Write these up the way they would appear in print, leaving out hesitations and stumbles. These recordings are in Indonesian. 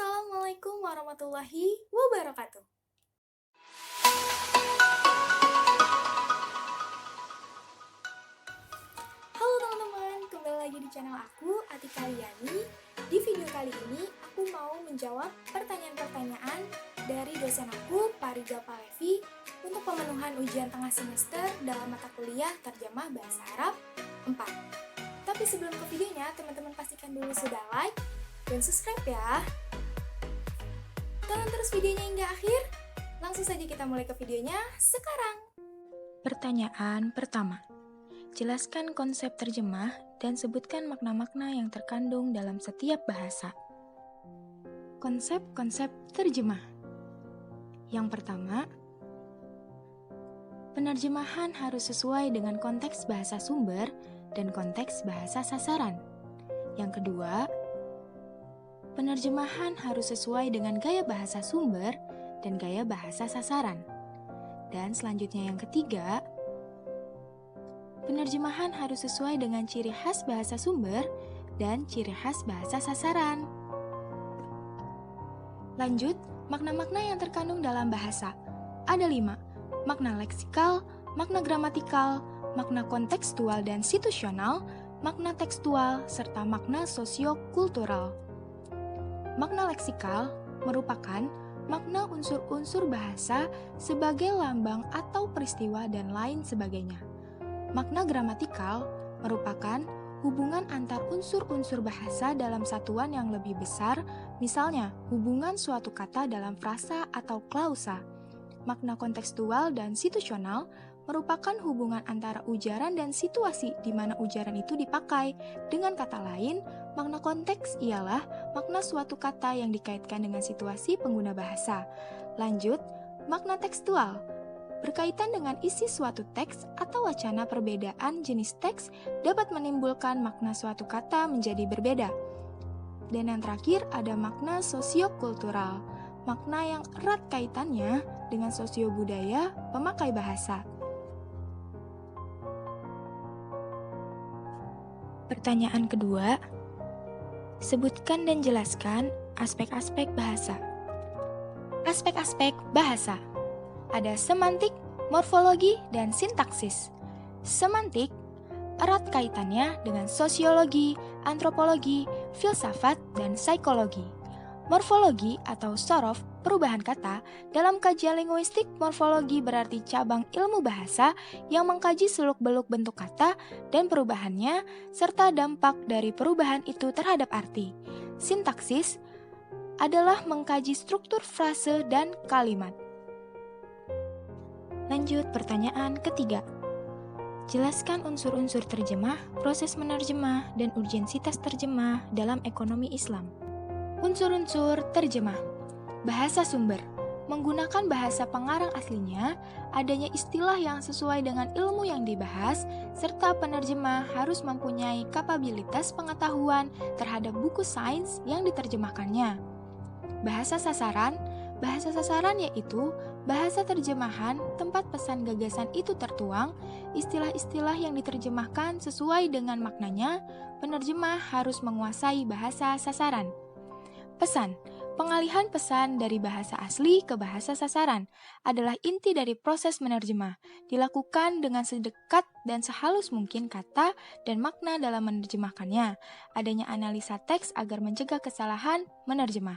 Assalamualaikum warahmatullahi wabarakatuh. Halo teman-teman, kembali lagi di channel aku, Atika Liani. Di video kali ini, aku mau menjawab pertanyaan-pertanyaan dari dosen aku, Pariga Palevi, untuk pemenuhan ujian tengah semester dalam mata kuliah Terjemah Bahasa Arab 4. Tapi sebelum ke videonya, teman-teman pastikan dulu sudah like dan subscribe ya. Tonton terus videonya hingga akhir. Langsung saja kita mulai ke videonya sekarang. Pertanyaan pertama. Jelaskan konsep terjemah dan sebutkan makna-makna yang terkandung dalam setiap bahasa. Konsep-konsep terjemah. Yang pertama, penerjemahan harus sesuai dengan konteks bahasa sumber dan konteks bahasa sasaran. Yang kedua, penerjemahan harus sesuai dengan gaya bahasa sumber dan gaya bahasa sasaran. Dan selanjutnya yang ketiga, penerjemahan harus sesuai dengan ciri khas bahasa sumber dan ciri khas bahasa sasaran. Lanjut, makna-makna yang terkandung dalam bahasa. Ada 5, makna leksikal, makna gramatikal, makna kontekstual dan situasional, makna tekstual, serta makna sosiokultural. Makna leksikal merupakan makna unsur-unsur bahasa sebagai lambang atau peristiwa dan lain sebagainya. Makna gramatikal merupakan hubungan antar unsur-unsur bahasa dalam satuan yang lebih besar, misalnya hubungan suatu kata dalam frasa atau klausa. Makna kontekstual dan situasional merupakan hubungan antara ujaran dan situasi di mana ujaran itu dipakai. Dengan kata lain, makna konteks ialah makna suatu kata yang dikaitkan dengan situasi pengguna bahasa. Lanjut, makna tekstual berkaitan dengan isi suatu teks atau wacana. Perbedaan jenis teks dapat menimbulkan makna suatu kata menjadi berbeda. Dan yang terakhir ada makna sosiokultural, makna yang erat kaitannya dengan sosiobudaya pemakai bahasa. Pertanyaan kedua, sebutkan dan jelaskan aspek-aspek bahasa. Aspek-aspek bahasa. Ada semantik, morfologi, dan sintaksis. Semantik erat kaitannya dengan sosiologi, antropologi, filsafat, dan psikologi. Morfologi atau sorof, perubahan kata, dalam kajian linguistik morfologi berarti cabang ilmu bahasa yang mengkaji seluk-beluk bentuk kata dan perubahannya, serta dampak dari perubahan itu terhadap arti. Sintaksis adalah mengkaji struktur frase dan kalimat. Lanjut pertanyaan ketiga. Jelaskan unsur-unsur terjemah, proses menerjemah, dan urgensitas terjemah dalam ekonomi Islam. Unsur-unsur terjemah. Bahasa sumber. Menggunakan bahasa pengarang aslinya, adanya istilah yang sesuai dengan ilmu yang dibahas, serta penerjemah harus mempunyai kapabilitas pengetahuan terhadap buku sains yang diterjemahkannya. Bahasa sasaran. Bahasa sasaran yaitu bahasa terjemahan tempat pesan gagasan itu tertuang, istilah-istilah yang diterjemahkan sesuai dengan maknanya, penerjemah harus menguasai bahasa sasaran. Pesan. Pengalihan pesan dari bahasa asli ke bahasa sasaran adalah inti dari proses menerjemah, dilakukan dengan sedekat dan sehalus mungkin kata dan makna dalam menerjemahkannya. Adanya analisa teks agar mencegah kesalahan menerjemah.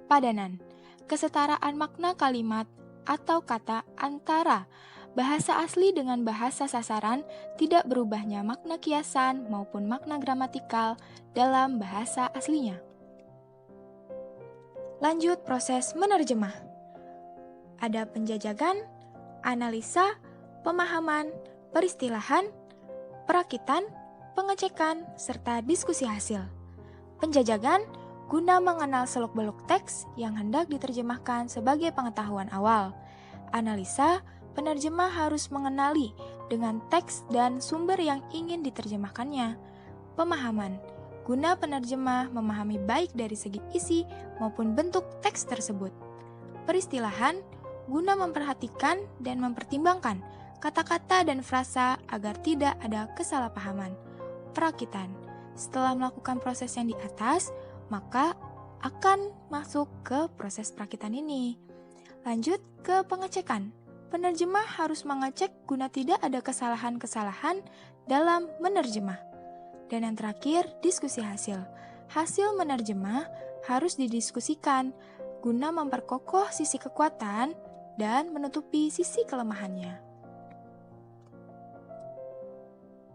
Padanan. Kesetaraan makna kalimat atau kata antara bahasa asli dengan bahasa sasaran, tidak berubahnya makna kiasan maupun makna gramatikal dalam bahasa aslinya. Lanjut proses menerjemah. Ada penjajakan, analisa, pemahaman, peristilahan, perakitan, pengecekan, serta diskusi hasil. Penjajakan guna mengenal seluk-beluk teks yang hendak diterjemahkan sebagai pengetahuan awal. Analisa, penerjemah harus mengenali dengan teks dan sumber yang ingin diterjemahkannya. Pemahaman, guna penerjemah memahami baik dari segi isi maupun bentuk teks tersebut. Peristilahan, guna memperhatikan dan mempertimbangkan kata-kata dan frasa agar tidak ada kesalahpahaman. Perakitan, setelah melakukan proses yang di atas, maka akan masuk ke proses perakitan ini. Lanjut ke pengecekan. Penerjemah harus mengecek guna tidak ada kesalahan-kesalahan dalam menerjemah. Dan yang terakhir, diskusi hasil. Hasil menerjemah harus didiskusikan guna memperkokoh sisi kekuatan dan menutupi sisi kelemahannya.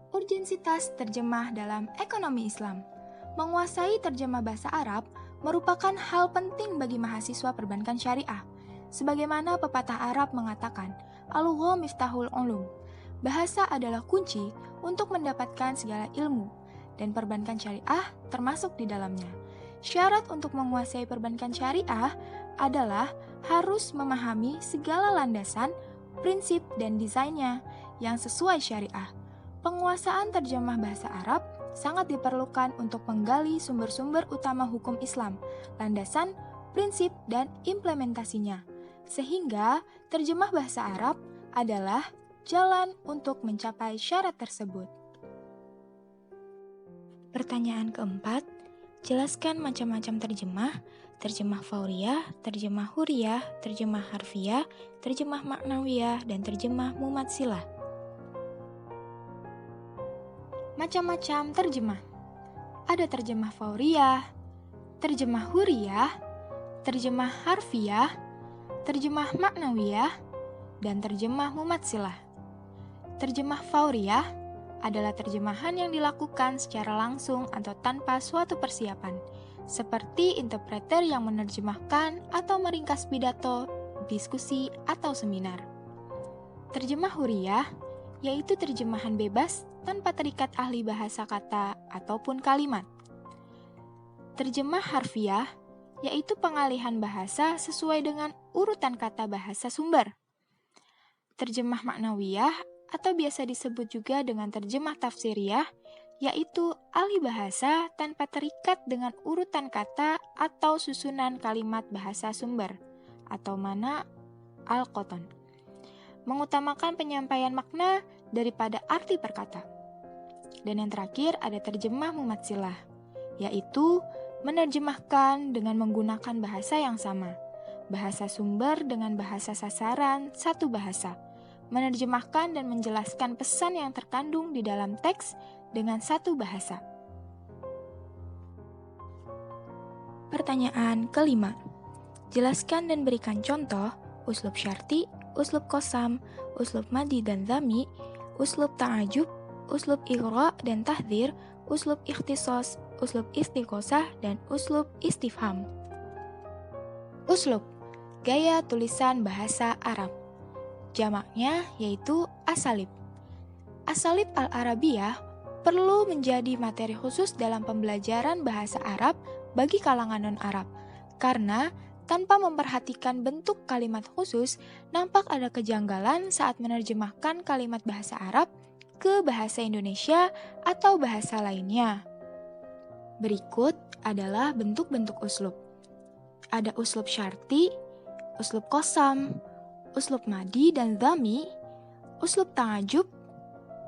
Urgensitas terjemah dalam ekonomi Islam. Menguasai terjemah bahasa Arab merupakan hal penting bagi mahasiswa perbankan syariah. Sebagaimana pepatah Arab mengatakan, Al-lugha miftahul ulum. Bahasa adalah kunci untuk mendapatkan segala ilmu, dan perbankan syariah termasuk di dalamnya. Syarat untuk menguasai perbankan syariah adalah harus memahami segala landasan, prinsip, dan desainnya yang sesuai syariah. Penguasaan terjemah bahasa Arab sangat diperlukan untuk menggali sumber-sumber utama hukum Islam, landasan, prinsip, dan implementasinya. Sehingga terjemah bahasa Arab adalah jalan untuk mencapai syarat tersebut. Pertanyaan keempat, jelaskan macam-macam terjemah, terjemah fauriyah, terjemah huriyah, terjemah harfiyah, terjemah maknawiyah, dan terjemah mumatsilah. Macam-macam terjemah. Ada terjemah fauriyah, terjemah huriyah, terjemah harfiyah, terjemah maknawiyah, dan terjemah mumatsilah. Terjemah fauriyah adalah terjemahan yang dilakukan secara langsung atau tanpa suatu persiapan, seperti interpreter yang menerjemahkan atau meringkas pidato, diskusi, atau seminar. Terjemah huriyah yaitu terjemahan bebas tanpa terikat ahli bahasa kata ataupun kalimat. Terjemah harfiah yaitu pengalihan bahasa sesuai dengan urutan kata bahasa sumber. Terjemah maknawiyah atau biasa disebut juga dengan terjemah tafsiriyah yaitu ahli bahasa tanpa terikat dengan urutan kata atau susunan kalimat bahasa sumber atau mana al-qoton. Mengutamakan penyampaian makna daripada arti perkata. Dan yang terakhir ada terjemah mumatsilah, yaitu menerjemahkan dengan menggunakan bahasa yang sama, bahasa sumber dengan bahasa sasaran satu bahasa, menerjemahkan dan menjelaskan pesan yang terkandung di dalam teks dengan satu bahasa. Pertanyaan kelima, jelaskan dan berikan contoh uslub syarti, uslub qasam, uslub madi dan dhami, uslub ta'ajub, uslub ighra dan tahdzir, uslub ikhtisas, uslub istighosah, dan uslub istifham. Uslub, gaya tulisan bahasa Arab. Jamaknya yaitu asalib. Asalib al-Arabiyah perlu menjadi materi khusus dalam pembelajaran bahasa Arab bagi kalangan non-Arab, karena tanpa memperhatikan bentuk kalimat khusus, nampak ada kejanggalan saat menerjemahkan kalimat bahasa Arab ke bahasa Indonesia atau bahasa lainnya. Berikut adalah bentuk-bentuk uslub. Ada uslub syarti, uslub qasam, uslub madi dan dhami, uslub ta'ajub,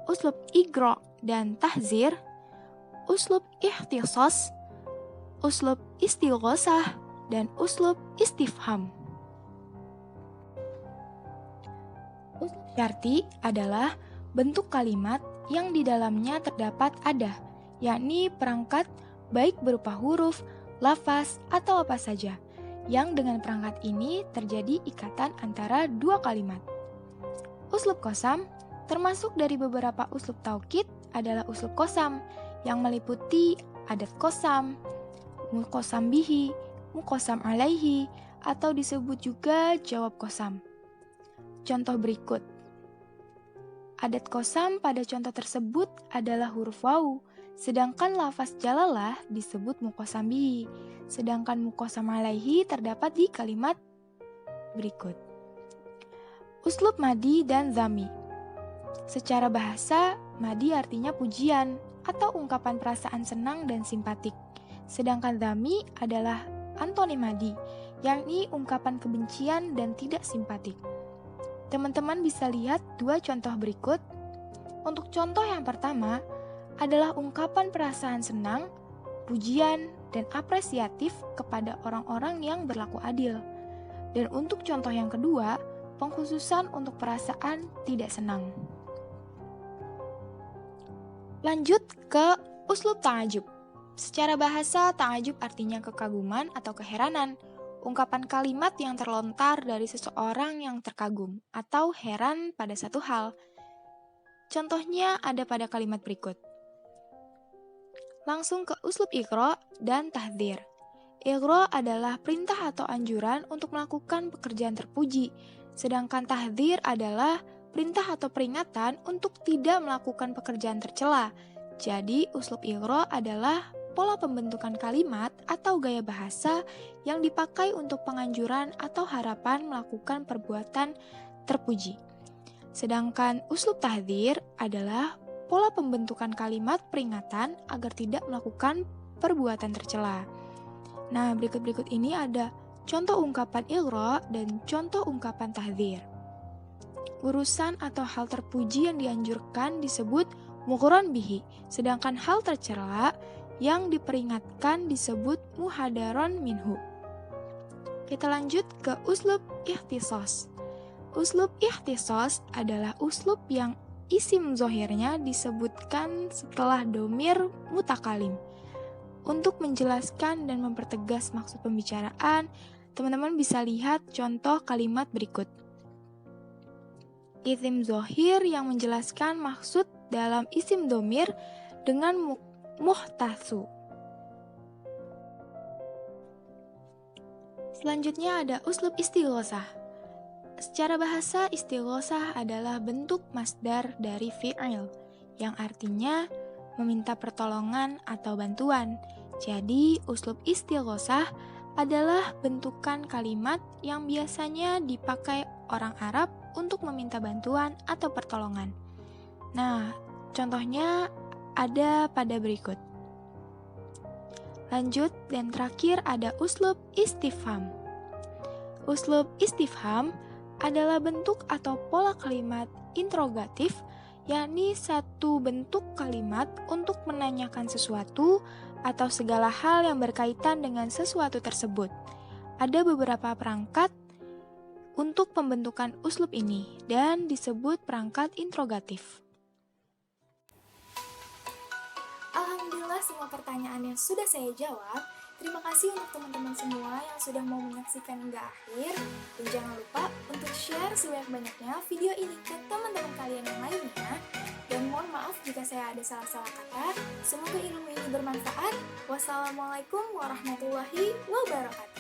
uslub ighra dan tahzir, uslub ikhtisas, uslub istighosah, dan uslub istifham. Uslub syarti adalah bentuk kalimat yang di dalamnya terdapat ada, yakni perangkat baik berupa huruf, lafaz, atau apa saja, yang dengan perangkat ini terjadi ikatan antara dua kalimat. Uslub qasam termasuk dari beberapa uslub taukid adalah uslub qasam yang meliputi adat qasam, muqasam bihi, muqasam alaihi, atau disebut juga jawab qasam. Contoh berikut. Adat qasam pada contoh tersebut adalah huruf waw, sedangkan lafaz jalalah disebut muqasam bihi, sedangkan muqasam alaihi terdapat di kalimat berikut. Uslub madi dan dhami. Secara bahasa, madi artinya pujian atau ungkapan perasaan senang dan simpatik, sedangkan dhami adalah antonim madi, yakni ungkapan kebencian dan tidak simpatik. Teman-teman bisa lihat dua contoh berikut. Untuk contoh yang pertama adalah ungkapan perasaan senang, pujian, dan apresiatif kepada orang-orang yang berlaku adil. Dan untuk contoh yang kedua, pengkhususan untuk perasaan tidak senang. Lanjut ke uslub ta'ajub. Secara bahasa, ta'ajub artinya kekaguman atau keheranan. Ungkapan kalimat yang terlontar dari seseorang yang terkagum atau heran pada satu hal. Contohnya ada pada kalimat berikut. Langsung ke uslub iqra dan tahdzir. Iqra adalah perintah atau anjuran untuk melakukan pekerjaan terpuji, sedangkan tahdzir adalah perintah atau peringatan untuk tidak melakukan pekerjaan tercela. Jadi, uslub iqra adalah pola pembentukan kalimat atau gaya bahasa yang dipakai untuk penganjuran atau harapan melakukan perbuatan terpuji. Sedangkan uslub tahdzir adalah pola pembentukan kalimat peringatan agar tidak melakukan perbuatan tercela. Nah, berikut ini ada contoh ungkapan iqra dan contoh ungkapan tahdzir. Urusan atau hal terpuji yang dianjurkan disebut mughran bihi, sedangkan hal tercela yang diperingatkan disebut muhadaron minhu. Kita lanjut ke uslub ikhtisas. Uslub ikhtisas adalah uslub yang isim zohirnya disebutkan setelah domir mutakalim. Untuk menjelaskan dan mempertegas maksud pembicaraan, teman-teman bisa lihat contoh kalimat berikut. Isim zohir yang menjelaskan maksud dalam isim domir dengan muhtasu. Selanjutnya ada uslub istighosah. Secara bahasa, istighosah adalah bentuk masdar dari fi'il, yang artinya meminta pertolongan atau bantuan. Jadi, uslub istighosah adalah bentukan kalimat yang biasanya dipakai orang Arab untuk meminta bantuan atau pertolongan. Nah, contohnya ada pada berikut. Lanjut, dan terakhir ada uslub istifham. Uslub istifham adalah bentuk atau pola kalimat interrogatif, yakni satu bentuk kalimat untuk menanyakan sesuatu atau segala hal yang berkaitan dengan sesuatu tersebut. Ada beberapa perangkat untuk pembentukan uslub ini dan disebut perangkat interrogatif. Alhamdulillah semua pertanyaan yang sudah saya jawab. Terima kasih untuk teman-teman semua yang sudah mau menyaksikan hingga akhir. Dan jangan lupa untuk share sebanyak-banyaknya video ini ke teman-teman kalian yang lainnya. Dan mohon maaf jika saya ada salah-salah kata. Semoga ilmu ini bermanfaat. Wassalamualaikum warahmatullahi wabarakatuh.